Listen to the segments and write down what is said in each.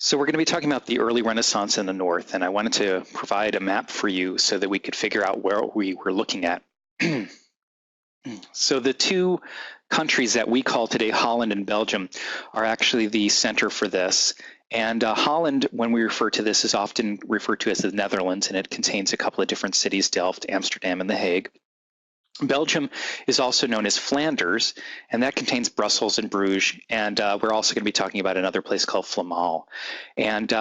So we're going to be talking about the early Renaissance in the North, and I wanted to provide a map for you so that we could figure out where we were looking at. So the two countries that we call today Holland and Belgium are actually the center for this. And Holland, when we refer to this, is often referred to as the Netherlands, and it contains a couple of different cities, Delft, Amsterdam, and The Hague. Belgium is also known as Flanders, and that contains Brussels and Bruges. And we're also going to be talking about another place called Flemalle. And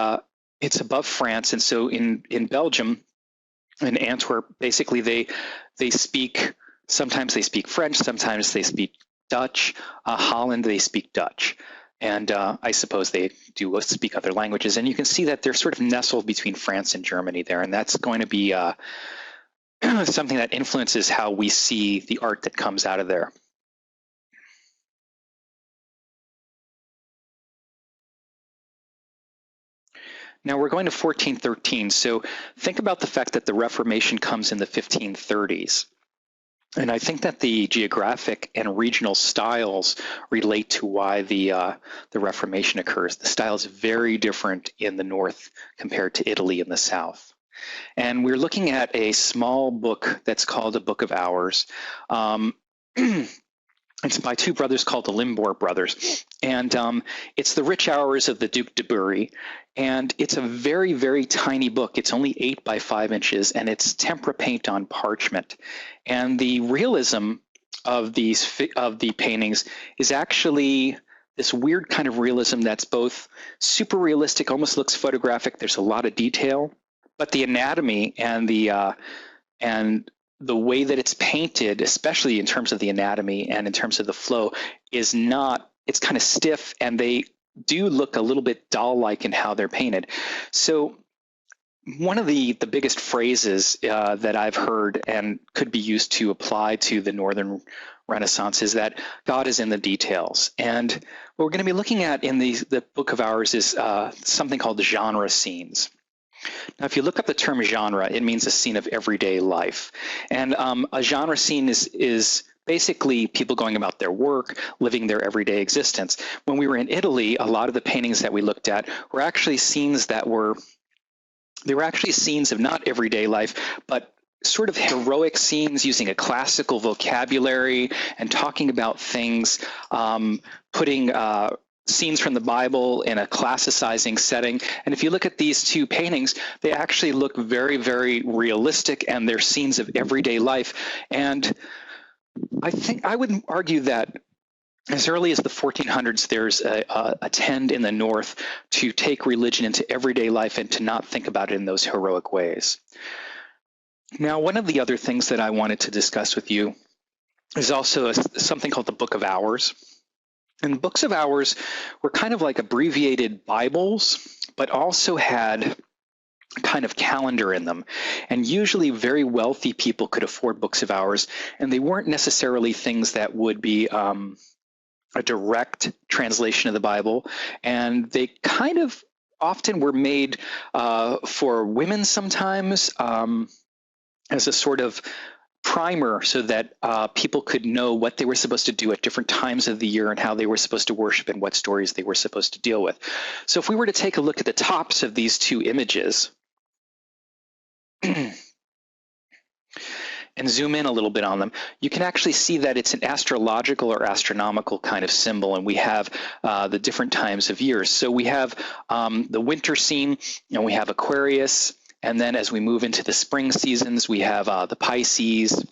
it's above France. And so in Belgium, in Antwerp, basically they speak, sometimes they speak French, sometimes they speak Dutch. Holland, they speak Dutch. And I suppose they do speak other languages. And you can see that they're sort of nestled between France and Germany there. And that's going to be something that influences how we see the art that comes out of there. Now we're going to 1413. So think about the fact that the Reformation comes in the 1530s. And I think that the geographic and regional styles relate to why the Reformation occurs. The style is very different in the North compared to Italy in the South. And we're looking at a small book that's called a Book of Hours. It's by two brothers called the Limbourg brothers. And it's the rich hours of the Duc de Berry. And it's a very, very tiny book. It's only 8 by 5 inches, and it's tempera paint on parchment. And the realism of the paintings is actually this weird kind of realism that's both super realistic, almost looks photographic. There's a lot of detail, but the anatomy and the way that it's painted, especially in terms of the anatomy and in terms of the flow, is not, it's kind of stiff, and they do look a little bit doll-like in how they're painted. So one of the biggest phrases that I've heard and could be used to apply to the Northern Renaissance is that God is in the details. And what we're going to be looking at in the Book of Hours is something called genre scenes. Now, if you look up the term genre, it means a scene of everyday life. And a genre scene is basically people going about their work, living their everyday existence. When we were in Italy, a lot of the paintings that we looked at were actually scenes that were scenes of not everyday life, but sort of heroic scenes using a classical vocabulary and talking about things, putting scenes from the Bible in a classicizing setting. And if you look at these two paintings, they actually look very, very realistic, and they're scenes of everyday life. And I think I would argue that as early as the 1400s, there's a trend in the North to take religion into everyday life and to not think about it in those heroic ways. Now, one of the other things that I wanted to discuss with you is also something called the Book of Hours. And books of hours were kind of like abbreviated Bibles, but also had a kind of calendar in them. And usually very wealthy people could afford books of hours, and they weren't necessarily things that would be a direct translation of the Bible. And they kind of often were made for women sometimes as a sort of primer, so that people could know what they were supposed to do at different times of the year and how they were supposed to worship and what stories they were supposed to deal with. So if we were to take a look at the tops of these two images and zoom in a little bit on them, you can actually see that it's an astrological or astronomical kind of symbol, and we have the different times of years. So we have the winter scene, and we have Aquarius. And then as we move into the spring seasons, we have the Pisces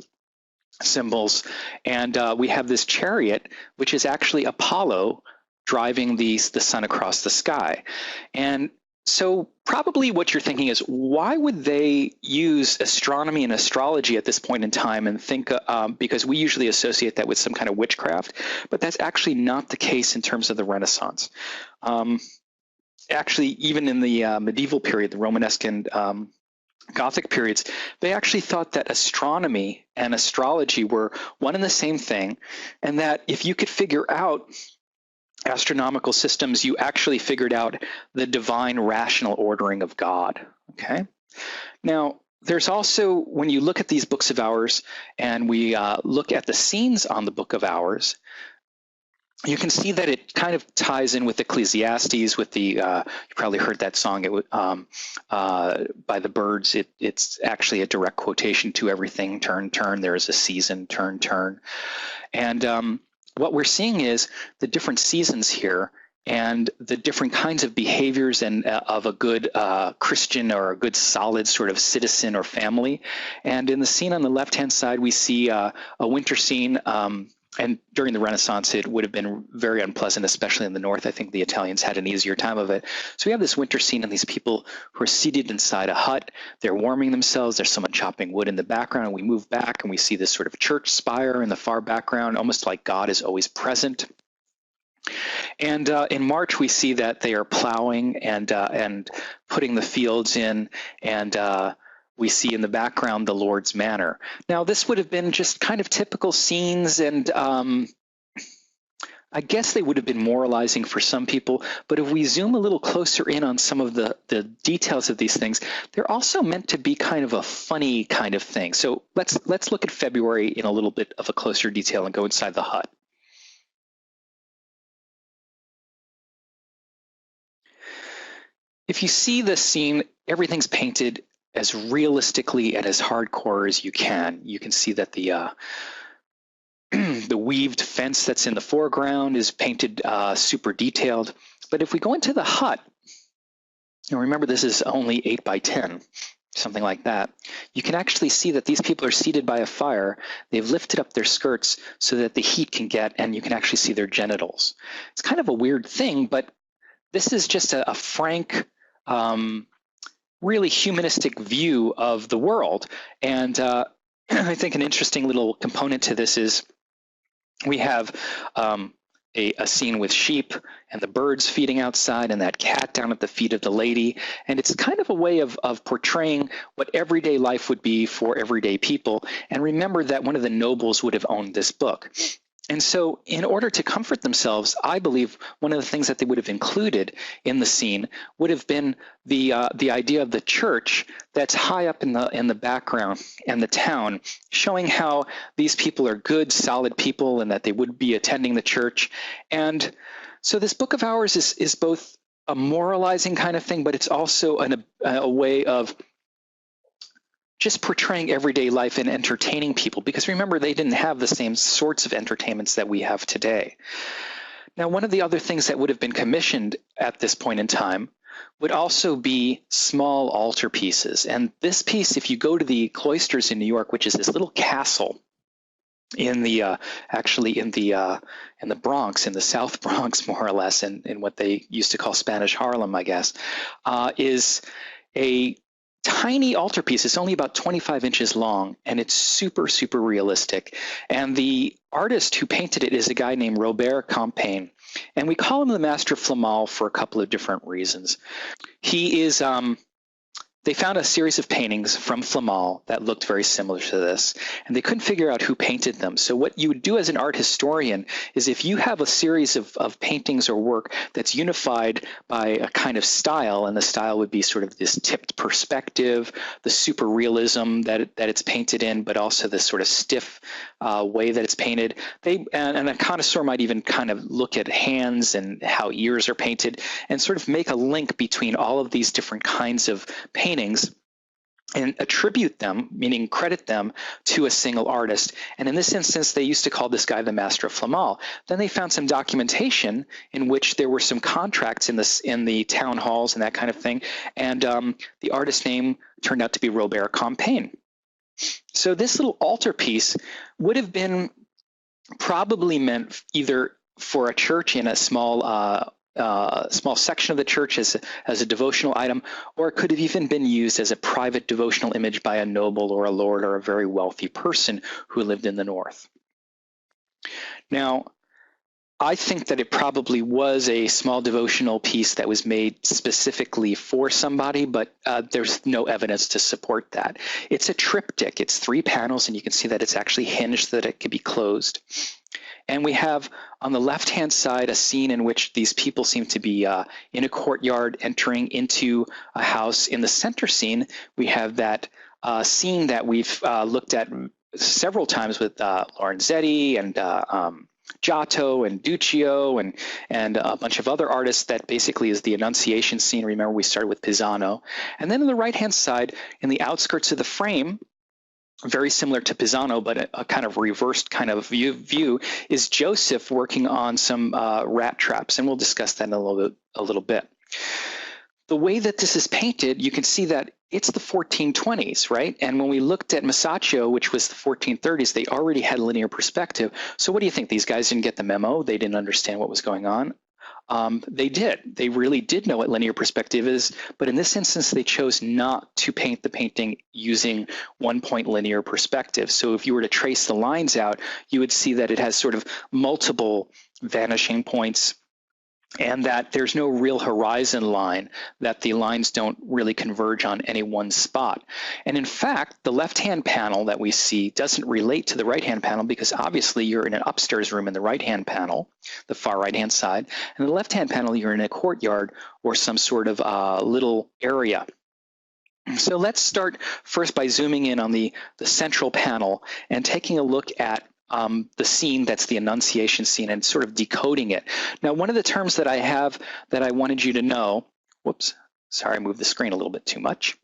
symbols. And we have this chariot, which is actually Apollo driving the sun across the sky. And so probably what you're thinking is, why would they use astronomy and astrology at this point in time and think, because we usually associate that with some kind of witchcraft, but that's actually not the case in terms of the Renaissance. Actually, even in the medieval period, the Romanesque and Gothic periods, they actually thought that astronomy and astrology were one and the same thing, and that if you could figure out astronomical systems, you actually figured out the divine rational ordering of God. Okay. Now, there's also, when you look at these books of hours and we look at the scenes on the Book of Hours, you can see that it kind of ties in with Ecclesiastes, with the you probably heard that song by the Byrds. It's actually a direct quotation to everything. Turn, turn. There is a season. Turn, turn. And what we're seeing is the different seasons here and the different kinds of behaviors and of a good Christian or a good solid sort of citizen or family. And in the scene on the left-hand side, we see a winter scene. And during the Renaissance, it would have been very unpleasant, especially in the north. I think the Italians had an easier time of it. So we have this winter scene and these people who are seated inside a hut. They're warming themselves. There's someone chopping wood in the background. And we move back and we see this sort of church spire in the far background, almost like God is always present. And in March, we see that they are plowing and putting the fields in, and we see in the background the Lord's Manor. Now, this would have been just kind of typical scenes, and I guess they would have been moralizing for some people. But if we zoom a little closer in on some of the details of these things, they're also meant to be kind of a funny kind of thing. So let's look at February in a little bit of a closer detail and go inside the hut. If you see this scene, everything's painted as realistically and as hardcore as you can. You can see that the the weaved fence that's in the foreground is painted super detailed. But if we go into the hut, and remember this is only 8 by 10, something like that, you can actually see that these people are seated by a fire. They've lifted up their skirts so that the heat can get, and you can actually see their genitals. It's kind of a weird thing, but this is just a frank, really humanistic view of the world. And I think an interesting little component to this is we have a scene with sheep and the birds feeding outside and that cat down at the feet of the lady. And it's kind of a way of portraying what everyday life would be for everyday people. And remember that one of the nobles would have owned this book. And so in order to comfort themselves, I believe one of the things that they would have included in the scene would have been the idea of the church that's high up in the background and the town, showing how these people are good, solid people and that they would be attending the church. And so this Book of Hours is both a moralizing kind of thing, but it's also a way of just portraying everyday life and entertaining people, because remember, they didn't have the same sorts of entertainments that we have today. Now, one of the other things that would have been commissioned at this point in time would also be small altarpieces. And this piece, if you go to the cloisters in New York, which is this little castle in the Bronx, in the South Bronx, more or less, in what they used to call Spanish Harlem, I guess, is a tiny altarpiece. It's only about 25 inches long, and it's super, super realistic. And the artist who painted it is a guy named Robert Campagne. And we call him the Master of Flemalle for a couple of different reasons. He is they found a series of paintings from Flemalle that looked very similar to this, and they couldn't figure out who painted them. So what you would do as an art historian is, if you have a series of paintings or work that's unified by a kind of style, and the style would be sort of this tipped perspective, the super realism that it's painted in, but also this sort of stiff way that it's painted. And a connoisseur might even kind of look at hands and how ears are painted and sort of make a link between all of these different kinds of paintings and attribute them, meaning credit them, to a single artist. And in this instance, they used to call this guy the Master of Flemalle. Then they found some documentation in which there were some contracts in the town halls and that kind of thing. And the artist's name turned out to be Robert Campagne. So this little altarpiece would have been probably meant either for a church in a small section of the church as a devotional item, or it could have even been used as a private devotional image by a noble or a lord or a very wealthy person who lived in the north. Now, I think that it probably was a small devotional piece that was made specifically for somebody, but there's no evidence to support that. It's a triptych. It's 3 panels, and you can see that it's actually hinged so that it can be closed. And we have on the left-hand side a scene in which these people seem to be in a courtyard entering into a house. In the center scene, we have that scene that we've looked at several times with Lorenzetti and Giotto and Duccio and a bunch of other artists that basically is the Annunciation scene. Remember, we started with Pisano. And then on the right-hand side, in the outskirts of the frame, very similar to Pisano, but a kind of reversed kind of view is Joseph working on some rat traps, and we'll discuss that in a little bit. The way that this is painted, you can see that it's the 1420s, right? And when we looked at Masaccio, which was the 1430s, they already had linear perspective. So what do you think? These guys didn't get the memo? They didn't understand what was going on? They did. They really did know what linear perspective is, but in this instance, they chose not to paint the painting using one-point linear perspective. So if you were to trace the lines out, you would see that it has sort of multiple vanishing points, and that there's no real horizon line, that the lines don't really converge on any one spot. And in fact, the left-hand panel that we see doesn't relate to the right-hand panel because obviously you're in an upstairs room in the right-hand panel, the far right-hand side, and the left-hand panel you're in a courtyard or some sort of little area. So let's start first by zooming in on the central panel and taking a look at the scene that's the Annunciation scene and sort of decoding it. Now, one of the terms that I have that I wanted you to know, whoops, sorry, I moved the screen a little bit too much,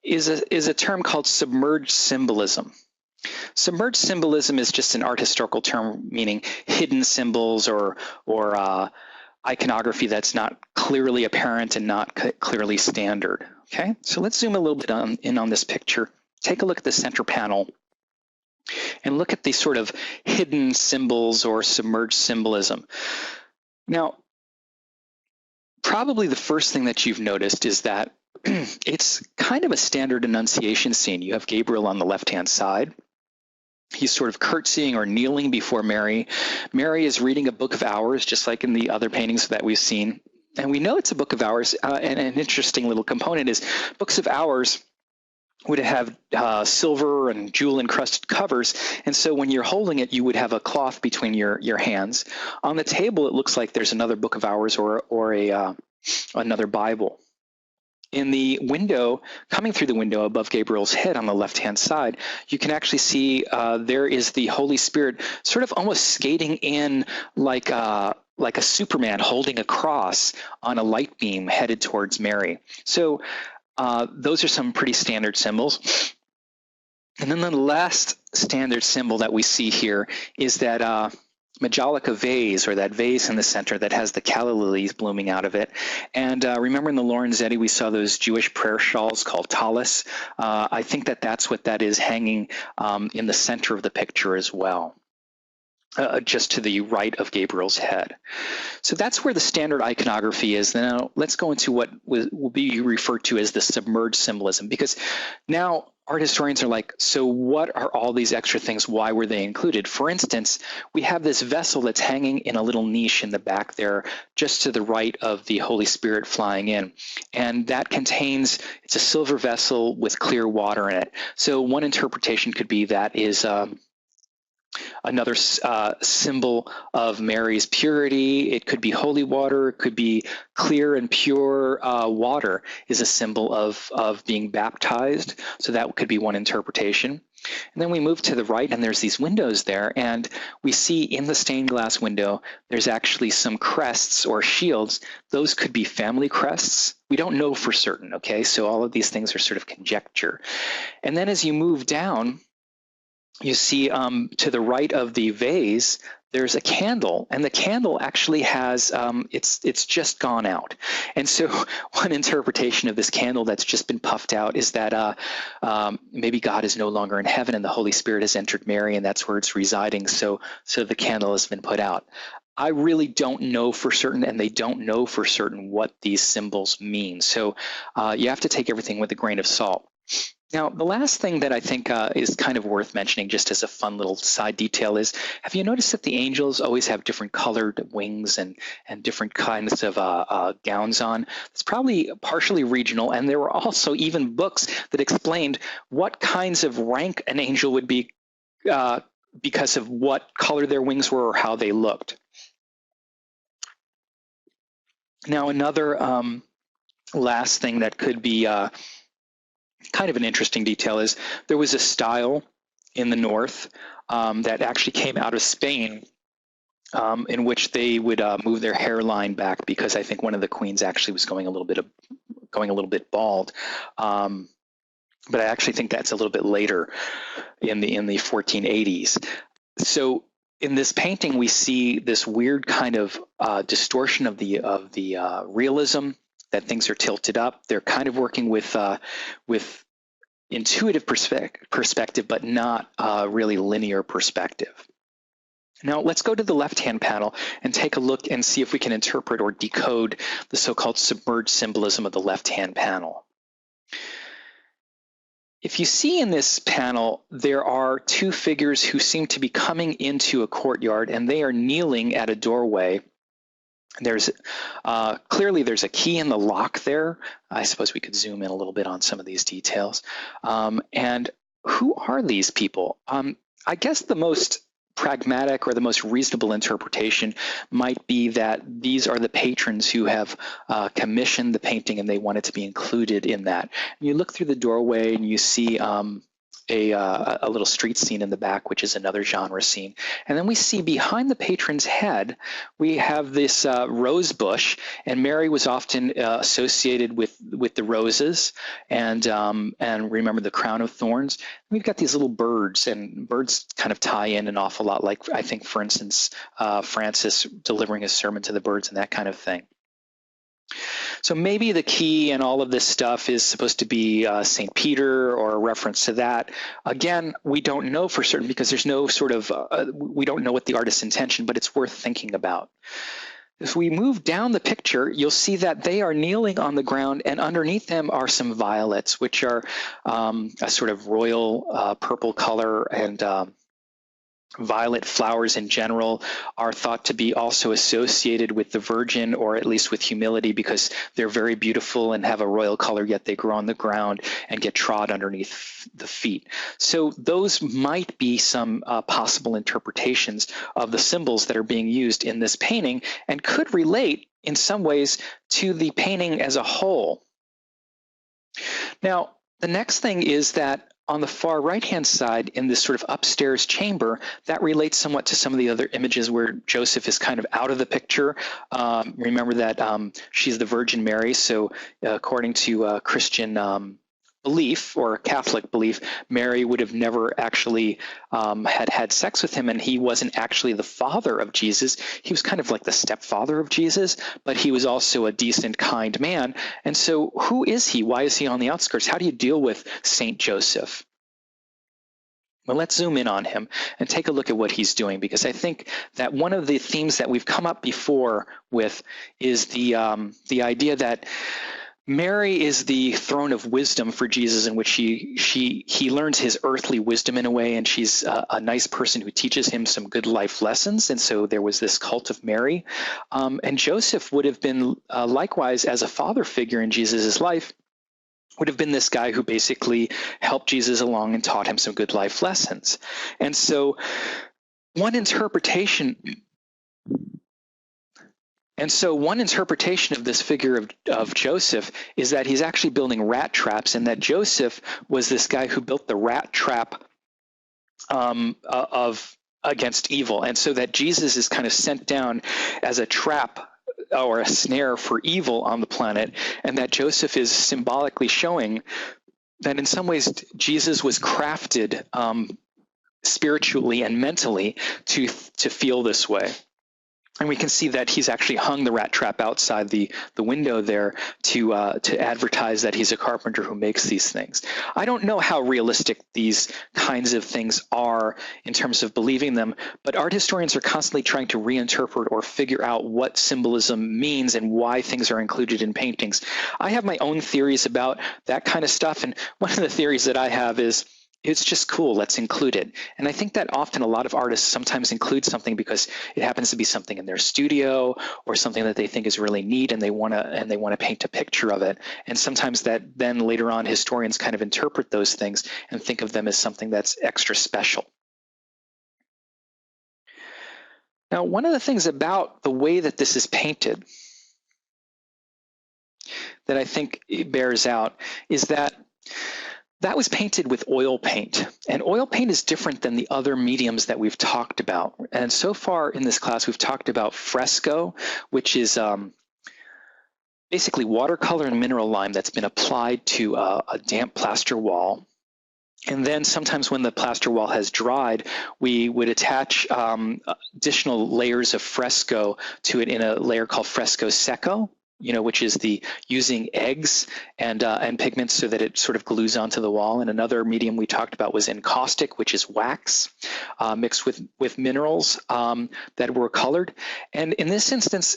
is a term called submerged symbolism. Submerged symbolism is just an art historical term meaning hidden symbols or iconography that's not clearly apparent and not clearly standard. Okay, so let's zoom a little bit in on this picture. Take a look at the center panel and look at the sort of hidden symbols or submerged symbolism. Now, probably the first thing that you've noticed is that it's kind of a standard Annunciation scene. You have Gabriel on the left-hand side. He's sort of curtsying or kneeling before Mary. Mary is reading a book of hours, just like in the other paintings that we've seen. And we know it's a book of hours. And an interesting little component is books of hours would have silver and jewel encrusted covers. And so when you're holding it, you would have a cloth between your hands. On the table, it looks like there's another book of hours or another Bible. In the window, coming through the window above Gabriel's head on the left-hand side, you can actually see there is the Holy Spirit sort of almost skating in like a Superman holding a cross on a light beam headed towards Mary. So those are some pretty standard symbols. And then the last standard symbol that we see here is that Majolica vase, or that vase in the center that has the calla lilies blooming out of it. And remember in the Lorenzetti, we saw those Jewish prayer shawls called tallis. I think that's what that is hanging in the center of the picture as well, just to the right of Gabriel's head. So that's where the standard iconography is. Now let's go into what will be referred to as the submerged symbolism, because now art historians are like, so what are all these extra things? Why were they included? For instance, we have this vessel that's hanging in a little niche in the back there, just to the right of the Holy Spirit flying in. And that contains, it's a silver vessel with clear water in it. So one interpretation could be that is another symbol of Mary's purity. It could be holy water. It could be clear and pure water is a symbol of being baptized. So that could be one interpretation. And then we move to the right, and there's these windows there, and we see in the stained glass window, there's actually some crests or shields. Those could be family crests. We don't know for certain, okay? So all of these things are sort of conjecture. And then as you move down, you see to the right of the vase, there's a candle, and the candle actually has, it's just gone out. And so one interpretation of this candle that's just been puffed out is that maybe God is no longer in heaven and the Holy Spirit has entered Mary, and that's where it's residing, so the candle has been put out. I really don't know for certain, and they don't know for certain what these symbols mean. So you have to take everything with a grain of salt. Now, the last thing that I think is kind of worth mentioning, just as a fun little side detail, is have you noticed that the angels always have different colored wings and different kinds of gowns on? It's probably partially regional, and there were also even books that explained what kinds of rank an angel would be because of what color their wings were or how they looked. Now, another last thing that could be kind of an interesting detail is there was a style in the north that actually came out of Spain, in which they would move their hairline back because I think one of the queens actually was going a little bit bald. But I actually think that's a little bit later in the 1480s. So in this painting, we see this weird kind of distortion of the realism, that things are tilted up. They're kind of working with intuitive perspective, but not really linear perspective. Now let's go to the left-hand panel and take a look and see if we can interpret or decode the so-called submerged symbolism of the left-hand panel. If you see in this panel, there are two figures who seem to be coming into a courtyard, and they are kneeling at a doorway. There's clearly there's a key in the lock there. I suppose we could zoom in a little bit on some of these details. And who are these people? I guess the most pragmatic or the most reasonable interpretation might be that these are the patrons who have commissioned the painting and they want it to be included in that. And you look through the doorway and you see a little street scene in the back, which is another genre scene. And then we see behind the patron's head, we have this rose bush, and Mary was often associated with the roses, and remember the crown of thorns. We've got these little birds, and birds kind of tie in an awful lot, like I think, for instance, Francis delivering a sermon to the birds and that kind of thing. So maybe the key and all of this stuff is supposed to be St. Peter or a reference to that. Again, we don't know for certain because there's no sort of, we don't know what the artist's intention, but it's worth thinking about. If we move down the picture, you'll see that they are kneeling on the ground, and underneath them are some violets, which are a sort of royal purple color, and violet flowers in general are thought to be also associated with the Virgin, or at least with humility, because they're very beautiful and have a royal color, yet they grow on the ground and get trod underneath the feet. So those might be some possible interpretations of the symbols that are being used in this painting, and could relate in some ways to the painting as a whole. Now, the next thing is that on the far right-hand side, in this sort of upstairs chamber, that relates somewhat to some of the other images where Joseph is kind of out of the picture. Remember that she's the Virgin Mary, so according to Christian belief or Catholic belief, Mary would have never actually had sex with him, and he wasn't actually the father of Jesus. He was kind of like the stepfather of Jesus, but he was also a decent, kind man. And so who is he? Why is he on the outskirts? How do you deal with Saint Joseph? Well, let's zoom in on him and take a look at what he's doing, because I think that one of the themes that we've come up before with is the idea that Mary is the throne of wisdom for Jesus, in which he learns his earthly wisdom in a way, and she's a nice person who teaches him some good life lessons. And so there was this cult of Mary. And Joseph would have been likewise, as a father figure in Jesus's life, would have been this guy who basically helped Jesus along and taught him some good life lessons. And so one interpretation of this figure of Joseph is that he's actually building rat traps, and that Joseph was this guy who built the rat trap against evil. And so that Jesus is kind of sent down as a trap or a snare for evil on the planet, and that Joseph is symbolically showing that in some ways Jesus was crafted spiritually and mentally to feel this way. And we can see that he's actually hung the rat trap outside the window there to advertise that he's a carpenter who makes these things. I don't know how realistic these kinds of things are in terms of believing them, but art historians are constantly trying to reinterpret or figure out what symbolism means and why things are included in paintings. I have my own theories about that kind of stuff, and one of the theories that I have is, it's just cool, let's include it. And I think that often a lot of artists sometimes include something because it happens to be something in their studio or something that they think is really neat, and they want to paint a picture of it. And sometimes that then later on historians kind of interpret those things and think of them as something that's extra special. Now, one of the things about the way that this is painted that I think it bears out is that That was painted with oil paint. And oil paint is different than the other mediums that we've talked about. And so far in this class, we've talked about fresco, which is basically watercolor and mineral lime that's been applied to a damp plaster wall. And then sometimes when the plaster wall has dried, we would attach additional layers of fresco to it in a layer called fresco secco, which is using eggs and pigments so that it sort of glues onto the wall. And another medium we talked about was encaustic, which is wax mixed with minerals that were colored. And in this instance,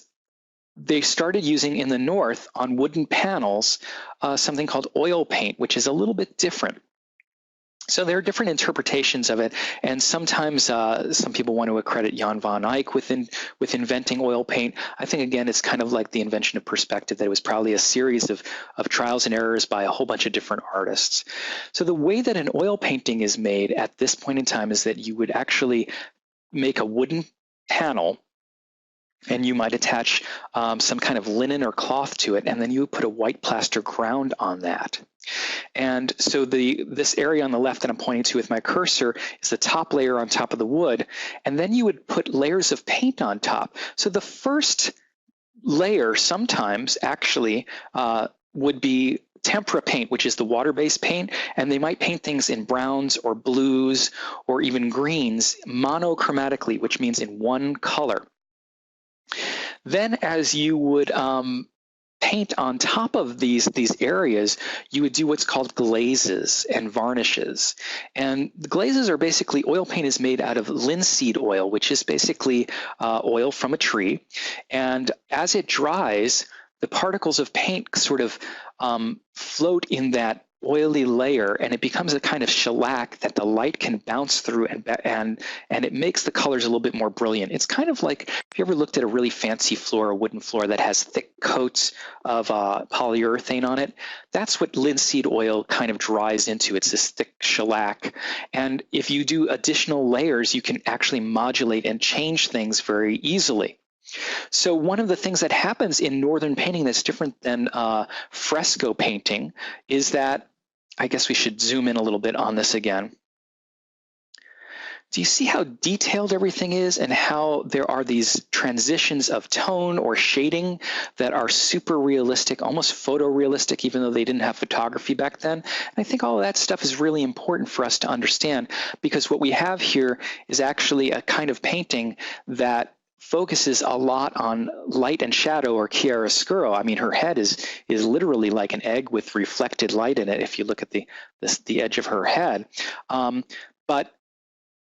they started using in the north on wooden panels something called oil paint, which is a little bit different. So there are different interpretations of it, and sometimes some people want to accredit Jan van Eyck with inventing oil paint. I think, again, it's kind of like the invention of perspective, that it was probably a series of trials and errors by a whole bunch of different artists. So the way that an oil painting is made at this point in time is that you would actually make a wooden panel, and you might attach some kind of linen or cloth to it, and then you would put a white plaster ground on that. And so this area on the left that I'm pointing to with my cursor is the top layer on top of the wood, and then you would put layers of paint on top. So the first layer sometimes actually would be tempera paint, which is the water-based paint, and they might paint things in browns or blues or even greens monochromatically, which means in one color. Then as you would paint on top of these areas, you would do what's called glazes and varnishes. And the glazes are basically, oil paint is made out of linseed oil, which is basically oil from a tree. And as it dries, the particles of paint sort of float in that oily layer, and it becomes a kind of shellac that the light can bounce through, and it makes the colors a little bit more brilliant. It's kind of like, if you ever looked at a really fancy floor, a wooden floor that has thick coats of polyurethane on it, that's what linseed oil kind of dries into. It's this thick shellac. And if you do additional layers, you can actually modulate and change things very easily. So one of the things that happens in northern painting that's different than fresco painting is that, I guess we should zoom in a little bit on this again. Do you see how detailed everything is, and how there are these transitions of tone or shading that are super realistic, almost photorealistic, even though they didn't have photography back then? And I think all of that stuff is really important for us to understand, because what we have here is actually a kind of painting that focuses a lot on light and shadow, or chiaroscuro. I mean, her head is literally like an egg with reflected light in it if you look at the edge of her head. But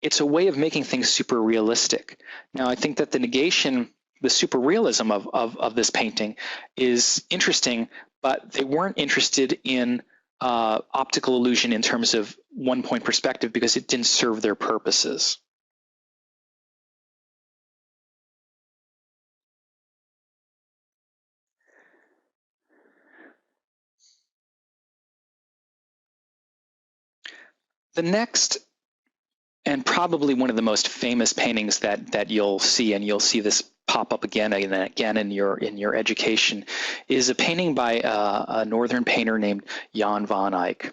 it's a way of making things super realistic. Now, I think that the negation, the super realism of this painting is interesting, but they weren't interested in optical illusion in terms of one-point perspective because it didn't serve their purposes. The next, and probably one of the most famous paintings that you'll see, and you'll see this pop up again and again in your education, is a painting by a northern painter named Jan van Eyck.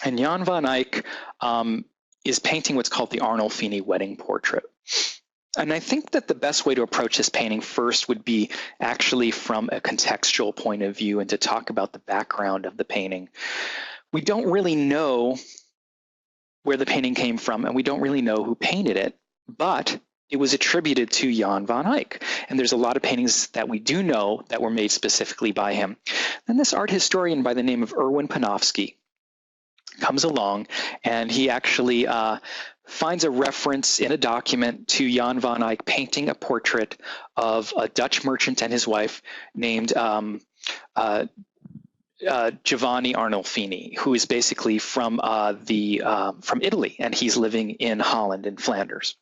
And Jan van Eyck is painting what's called the Arnolfini wedding portrait. And I think that the best way to approach this painting first would be actually from a contextual point of view, and to talk about the background of the painting. We don't really know where the painting came from, and we don't really know who painted it, but it was attributed to Jan van Eyck. And there's a lot of paintings that we do know that were made specifically by him. Then this art historian by the name of Erwin Panofsky comes along, and he actually finds a reference in a document to Jan van Eyck painting a portrait of a Dutch merchant and his wife named Giovanni Arnolfini, who is basically from Italy, and he's living in Holland, in Flanders.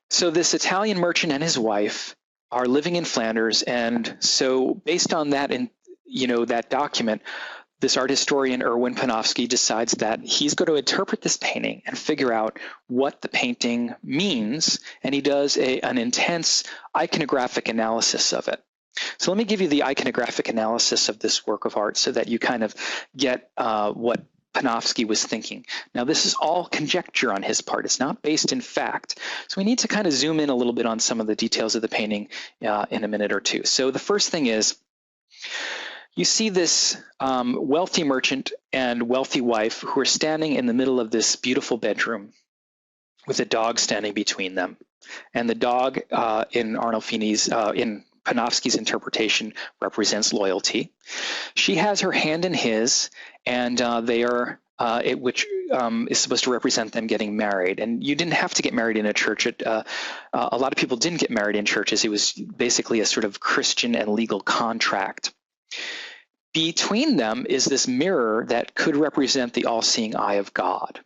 So this Italian merchant and his wife are living in Flanders, and so based on that, that document, this art historian Erwin Panofsky decides that he's going to interpret this painting and figure out what the painting means, and he does an intense iconographic analysis of it. So let me give you the iconographic analysis of this work of art so that you kind of get what Panofsky was thinking. Now, this is all conjecture on his part. It's not based in fact. So we need to kind of zoom in a little bit on some of the details of the painting in a minute or two. So the first thing is, you see this wealthy merchant and wealthy wife who are standing in the middle of this beautiful bedroom with a dog standing between them. And the dog in Panofsky's interpretation represents loyalty. She has her hand in his, and they are, which is supposed to represent them getting married. And you didn't have to get married in a church. A lot of people didn't get married in churches. It was basically a sort of Christian and legal contract. Between them is this mirror that could represent the all-seeing eye of God.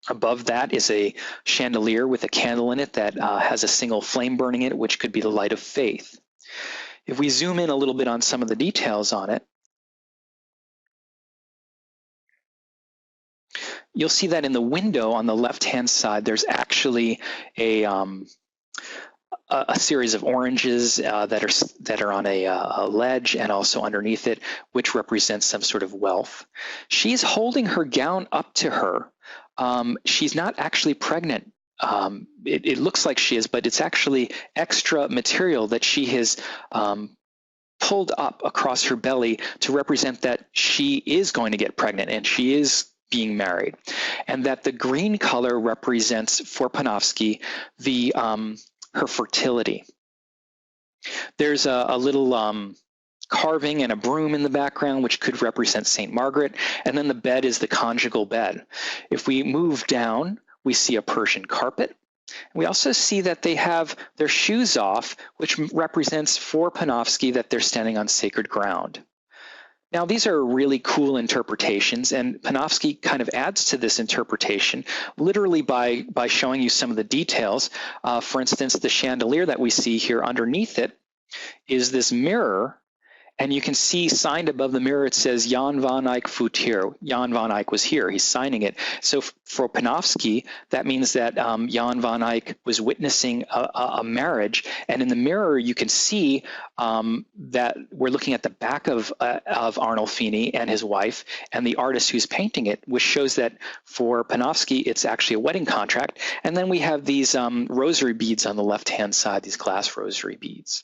Above that is a chandelier with a candle in it that has a single flame burning it, which could be the light of faith. If we zoom in a little bit on some of the details on it, you'll see that in the window on the left-hand side, there's actually a series of oranges that are on a ledge, and also underneath it, which represents some sort of wealth. She's holding her gown up to her. She's not actually pregnant. It looks like she is, but it's actually extra material that she has pulled up across her belly to represent that she is going to get pregnant and she is being married, and that the green color represents, for Panofsky, her fertility. There's a little carving and a broom in the background, which could represent St. Margaret, and then the bed is the conjugal bed. If we move down, we see a Persian carpet. We also see that they have their shoes off, which represents, for Panofsky, that they're standing on sacred ground. Now, these are really cool interpretations, and Panofsky kind of adds to this interpretation literally by showing you some of the details. For instance, the chandelier that we see here underneath it is this mirror, and you can see signed above the mirror, it says Jan van Eyck voet hier. Jan van Eyck was here. He's signing it. So for Panofsky, that means that Jan van Eyck was witnessing a marriage. And in the mirror, you can see that we're looking at the back of Arnolfini and his wife and the artist who's painting it, which shows that for Panofsky, it's actually a wedding contract. And then we have these rosary beads on the left-hand side, these glass rosary beads.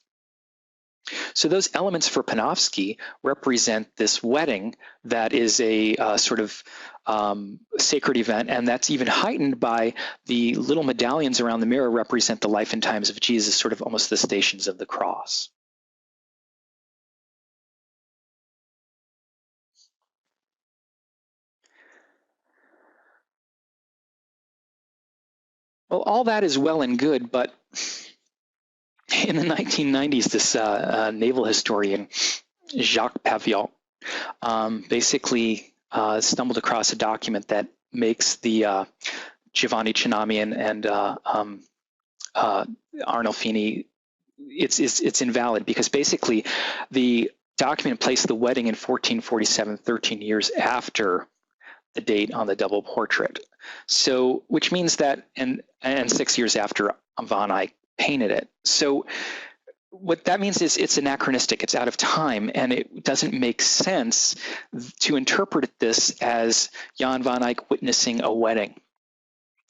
So those elements for Panofsky represent this wedding that is a sort of sacred event, and that's even heightened by the little medallions around the mirror represent the life and times of Jesus, sort of almost the stations of the cross. Well, all that is well and good, but in the 1990s, this naval historian, Jacques Paviot, basically stumbled across a document that makes the Giovanni Cinami and Arnolfini, it's invalid, because basically the document placed the wedding in 1447, 13 years after the date on the double portrait. So, which means that, and 6 years after Van Eyck painted it. So what that means is it's anachronistic, it's out of time, and it doesn't make sense to interpret this as Jan van Eyck witnessing a wedding.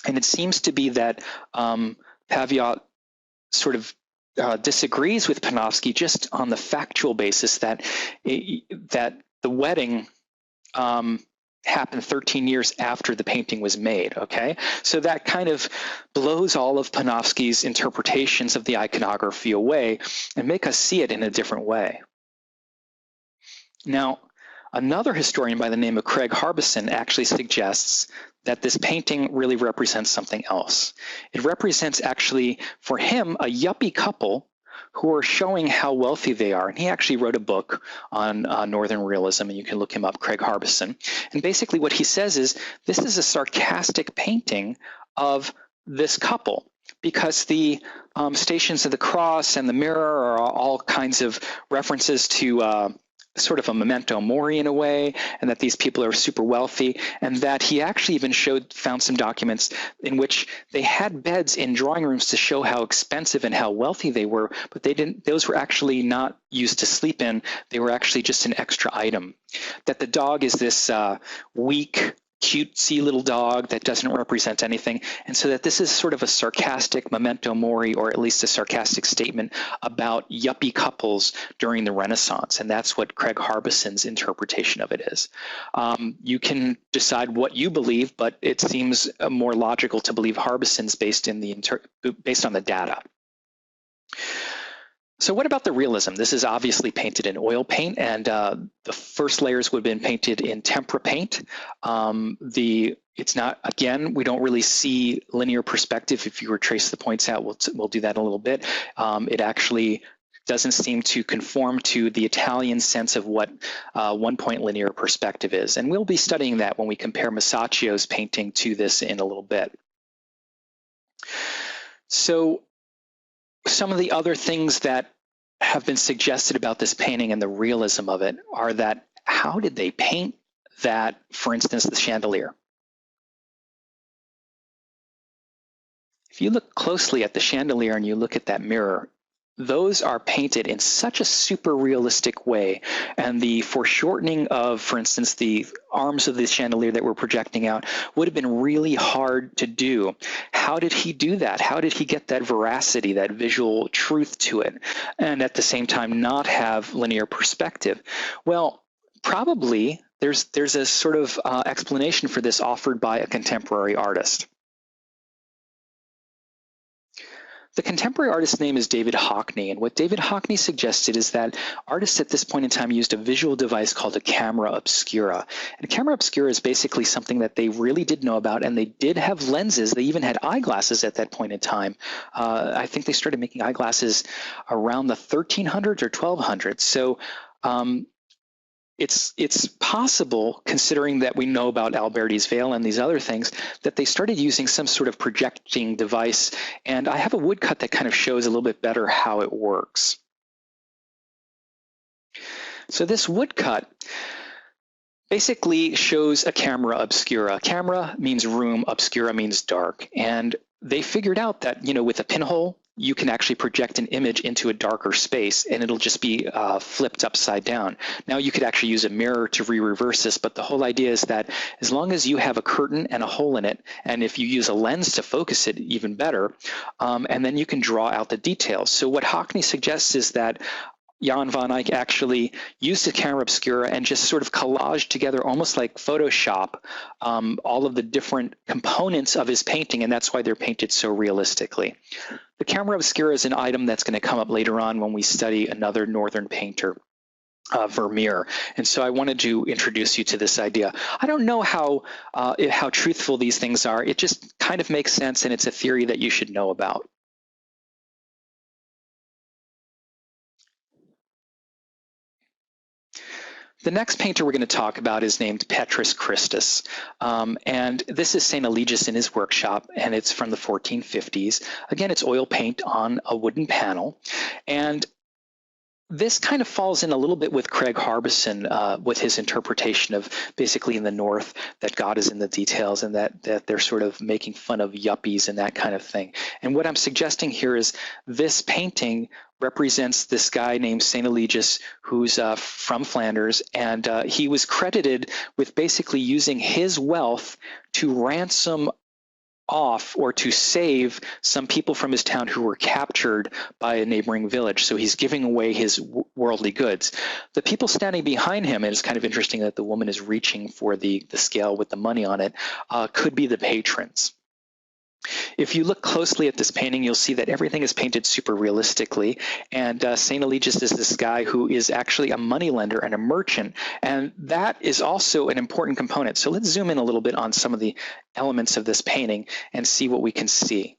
And it seems to be that Paviot sort of disagrees with Panofsky just on the factual basis that that the wedding happened 13 years after the painting was made, okay? So that kind of blows all of Panofsky's interpretations of the iconography away and make us see it in a different way. Now, another historian by the name of Craig Harbison actually suggests that this painting really represents something else. It represents, actually, for him, a yuppie couple who are showing how wealthy they are. And he actually wrote a book on Northern realism, and you can look him up, Craig Harbison. And basically what he says is, this is a sarcastic painting of this couple, because the Stations of the Cross and the mirror are all kinds of references to sort of a memento mori in a way, and that these people are super wealthy, and that he actually even found some documents in which they had beds in drawing rooms to show how expensive and how wealthy they were, but those were actually not used to sleep in. They were actually just an extra item. That the dog is this weak, cutesy little dog that doesn't represent anything, and so that this is sort of a sarcastic memento mori, or at least a sarcastic statement about yuppie couples during the Renaissance, and that's what Craig Harbison's interpretation of it is. You can decide what you believe, but it seems more logical to believe Harbison's based on the data. So what about the realism? This is obviously painted in oil paint, and the first layers would have been painted in tempera paint. It's not, again, we don't really see linear perspective. If you were to trace the points out, we'll do that in a little bit. It actually doesn't seem to conform to the Italian sense of what one-point linear perspective is. And we'll be studying that when we compare Masaccio's painting to this in a little bit. So some of the other things that have been suggested about this painting and the realism of it are that, how did they paint that, for instance, the chandelier? If you look closely at the chandelier and you look at that mirror, those are painted in such a super realistic way, and the foreshortening of, for instance, the arms of the chandelier that we're projecting out would have been really hard to do. How did he do that? How did he get that veracity, that visual truth to it, and at the same time not have linear perspective? Well, probably there's a sort of explanation for this offered by a contemporary artist. The contemporary artist's name is David Hockney, and what David Hockney suggested is that artists at this point in time used a visual device called a camera obscura. And a camera obscura is basically something that they really did know about, and they did have lenses. They even had eyeglasses at that point in time. I think they started making eyeglasses around the 1300s or 1200s. So it's possible, considering that we know about Alberti's veil and these other things, that they started using some sort of projecting device. And I have a woodcut that kind of shows a little bit better how it works. So this woodcut basically shows a camera obscura. Camera means room, obscura means dark. And they figured out that, with a pinhole, you can actually project an image into a darker space, and it'll just be flipped upside down. Now, you could actually use a mirror to reverse this, but the whole idea is that as long as you have a curtain and a hole in it, and if you use a lens to focus it, even better, and then you can draw out the details. So what Hockney suggests is that Jan van Eyck actually used the camera obscura and just sort of collaged together, almost like Photoshop, all of the different components of his painting, and that's why they're painted so realistically. The camera obscura is an item that's going to come up later on when we study another northern painter, Vermeer. And so I wanted to introduce you to this idea. I don't know how truthful these things are. It just kind of makes sense, and it's a theory that you should know about. The next painter we're going to talk about is named Petrus Christus, and this is St. Eligius in his workshop, and it's from the 1450s. Again, it's oil paint on a wooden panel, and this kind of falls in a little bit with Craig Harbison, with his interpretation of basically in the North that God is in the details, and that they're sort of making fun of yuppies and that kind of thing. And what I'm suggesting here is this painting represents this guy named St. Eligius, who's from Flanders, and he was credited with basically using his wealth to ransom off or to save some people from his town who were captured by a neighboring village. So he's giving away his worldly goods. The people standing behind him, and it's kind of interesting that the woman is reaching for the scale with the money on it, could be the patrons. If you look closely at this painting, you'll see that everything is painted super realistically, and St. Eligius is this guy who is actually a moneylender and a merchant, and that is also an important component. So let's zoom in a little bit on some of the elements of this painting and see what we can see.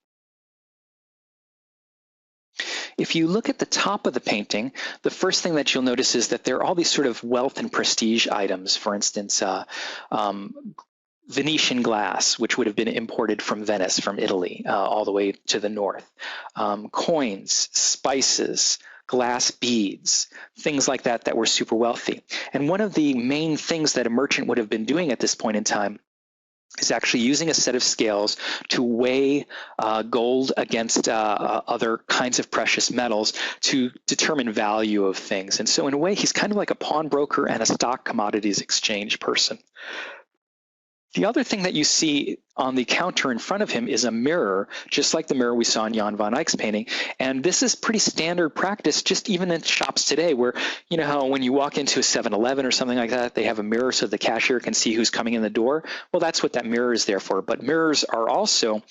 If you look at the top of the painting, the first thing that you'll notice is that there are all these sort of wealth and prestige items. For instance, Venetian glass, which would have been imported from Venice, from Italy, all the way to the north. Coins, spices, glass beads, things like that that were super wealthy. And one of the main things that a merchant would have been doing at this point in time is actually using a set of scales to weigh gold against other kinds of precious metals to determine value of things. And so in a way, he's kind of like a pawnbroker and a stock commodities exchange person. The other thing that you see on the counter in front of him is a mirror, just like the mirror we saw in Jan van Eyck's painting. And this is pretty standard practice, just even in shops today, where, you know how when you walk into a 7-Eleven or something like that, they have a mirror so the cashier can see who's coming in the door. Well, that's what that mirror is there for. But mirrors are also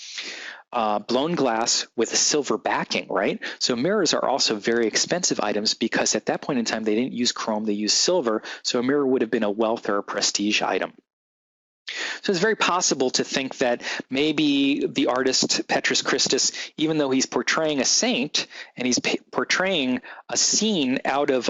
blown glass with a silver backing, right? So mirrors are also very expensive items because at that point in time, they didn't use chrome, they used silver. So a mirror would have been a wealth or a prestige item. So it's very possible to think that maybe the artist Petrus Christus, even though he's portraying a saint and he's portraying a scene out of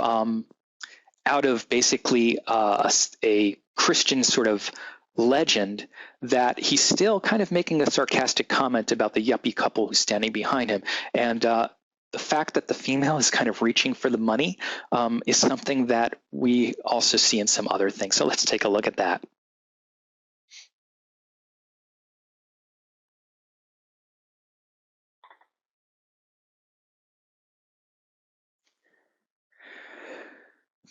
basically a Christian sort of legend, that he's still kind of making a sarcastic comment about the yuppie couple who's standing behind him. And the fact that the female is kind of reaching for the money is something that we also see in some other things. So let's take a look at that.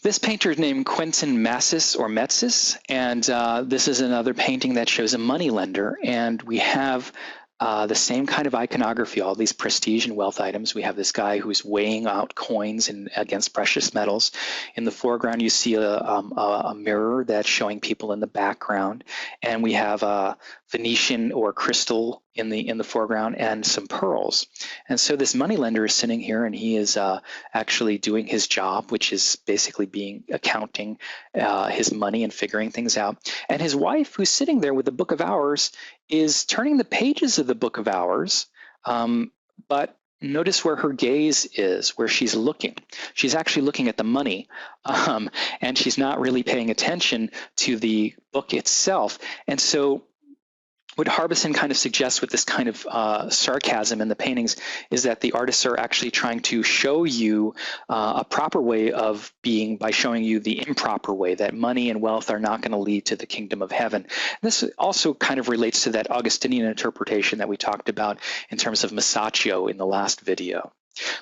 This painter is named Quentin Metsys or Metsys, and this is another painting that shows a moneylender, and we have the same kind of iconography, all these prestige and wealth items. We have this guy who's weighing out coins against precious metals. In the foreground, you see a mirror that's showing people in the background, and we have a Venetian or crystal in the foreground and some pearls. And so this moneylender is sitting here, and he is actually doing his job, which is basically accounting his money and figuring things out. And his wife, who's sitting there with the Book of Hours, is turning the pages of the Book of Hours, but notice where her gaze is, where she's looking. She's actually looking at the money, and she's not really paying attention to the book itself. And so what Harbison kind of suggests with this kind of sarcasm in the paintings is that the artists are actually trying to show you a proper way of being by showing you the improper way, that money and wealth are not going to lead to the kingdom of heaven. This also kind of relates to that Augustinian interpretation that we talked about in terms of Masaccio in the last video.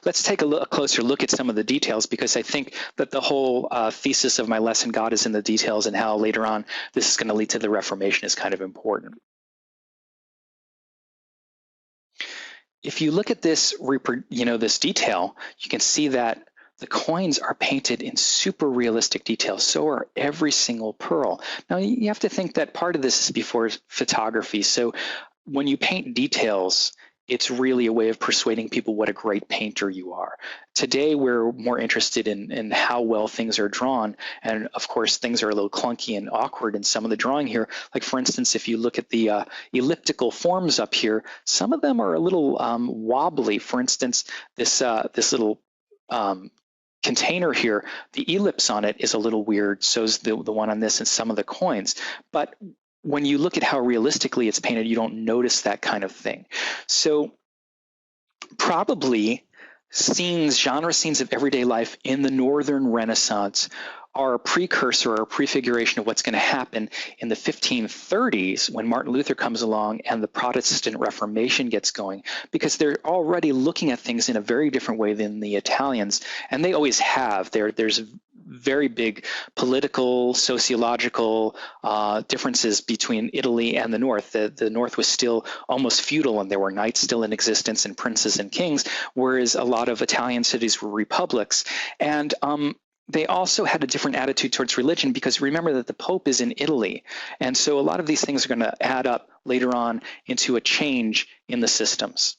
Let's take a closer look at some of the details, because I think that the whole thesis of my lesson, God is in the details, and how later on this is going to lead to the Reformation is kind of important. If you look at this, this detail, you can see that the coins are painted in super realistic detail. So are every single pearl. Now, you have to think that part of this is before photography. So when you paint details, it's really a way of persuading people what a great painter you are. Today, we're more interested in how well things are drawn. And of course, things are a little clunky and awkward in some of the drawing here. Like, for instance, if you look at the elliptical forms up here, some of them are a little wobbly. For instance, this little container here, the ellipse on it is a little weird. So is the one on this and some of the coins. But when you look at how realistically it's painted, you don't notice that kind of thing. So probably genre scenes of everyday life in the Northern Renaissance are a precursor or a prefiguration of what's going to happen in the 1530s when Martin Luther comes along and the Protestant Reformation gets going, because they're already looking at things in a very different way than the Italians, and they always have. There's very big political, sociological differences between Italy and the North. The North was still almost feudal, and there were knights still in existence and princes and kings, whereas a lot of Italian cities were republics. And they also had a different attitude towards religion, because remember that the Pope is in Italy. And so a lot of these things are going to add up later on into a change in the systems.